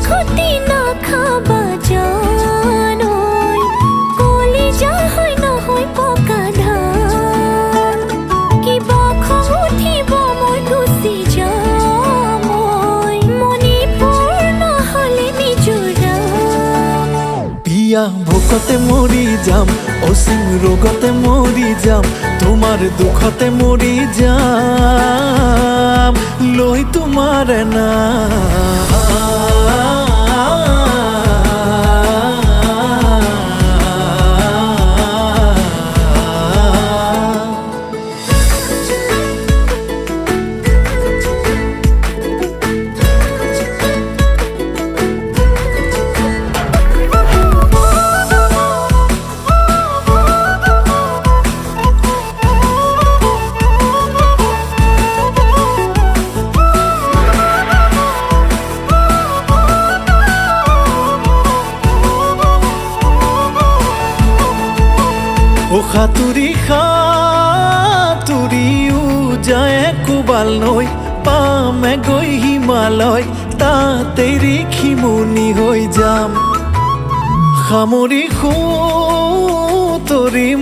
ক্ষতি না খাবা জানই কলিজা হয় নহয় পকা ধান কিবা খং উঠিব মই গুচি যাম মণিপুৰ নহলে মিজোৰাম বিয়া ভোকতে মৰি যাম অসীম ৰোগতে মৰি যাম তোমাৰ দুখতে মৰি যাম লৈ তোমাৰ নাম সাঁতুৰি সাঁতুৰিও যায় কোবাল নৈ পামে গৈ হিমালয় তাতেই ঋষিমুনি হৈ যাম সামৰি সুতৰি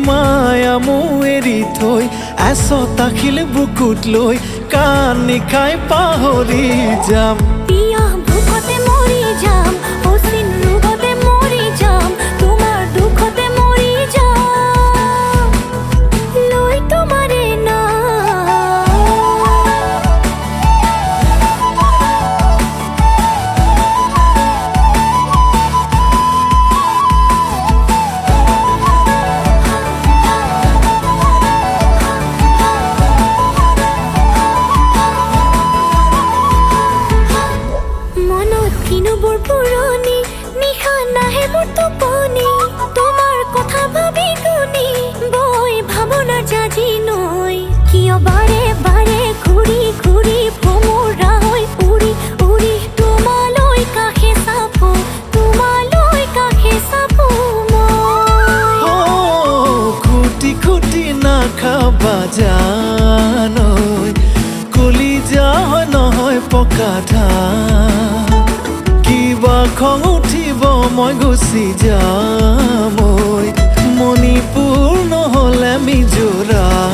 মায়ামো এৰি থৈ এচটা শিল বুকুত লৈ কান্দি খাই পাহৰি যাম বিয়া ভোকতে মৰি যাম অসীম ৰোগতে মৰি যাম তোমাৰ দুখতে মৰি যাম লৈ তোমাৰে কিনুবোৰ পুৰণি নিশা নাহে মোৰ টোপনি তোমাৰ কথা ভাবি গুনি বৈ ভাৱনাৰ জাজি নৈ কিয় বাৰে বাৰে ঘূৰি ঘূৰি ভোমোৰা হৈ উৰি উৰি তোমালৈ কাষে চাপো মই খুটি খুটি নাখাবা জানৈ কলিজা হয় নহয় পকা ধান কিবা খং উঠিব মই গুচি যাম মণিপুৰ নহলে মিজোৰাম